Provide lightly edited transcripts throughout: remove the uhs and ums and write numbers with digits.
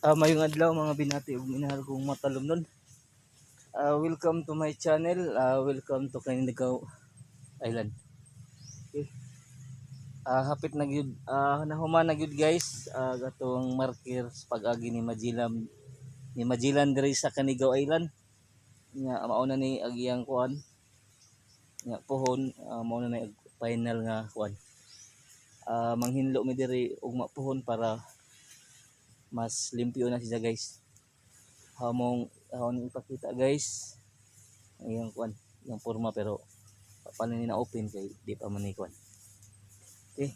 Mayong adlaw mga binati ug minahal kong matalumnon. Welcome to my channel. Welcome to Canigao Island. Okay. Hapit na gyud nahuman na gyud guys. Gatong marker pag-agi ni Majilan diri sa Canigao Island. Nya mao na ni agiyang kuan. Nya pohon mao na ni final nga kuan. Manghinlo mi diri og mapuhon para mas limpyo na siya guys. Hamon ipakita guys yung kuan yung forma, pero paano ni na open kay di pa man ni kuan. Okay,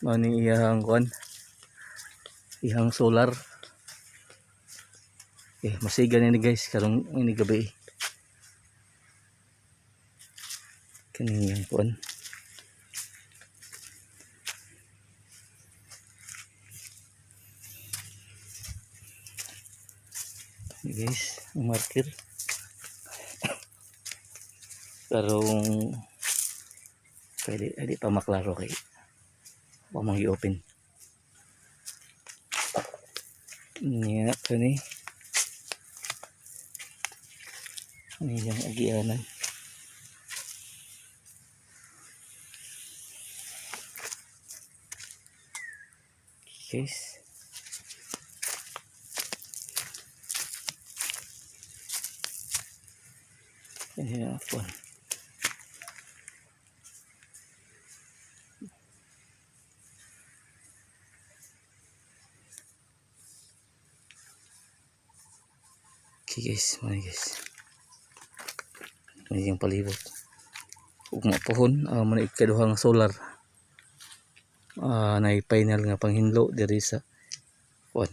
mani iyang kuan, ihang solar. Masiga ni guys karong ini gabi kani yung kuan. Guys, ang marker karong pwede pa maklaro kay wa mang i-open niya kani yung agianan. Guys, ayan po. Okay guys, mali guys. May yung palibot. Ug mapuhon man ikaduhang solar. Na final nga panghinlo diri sa kuan.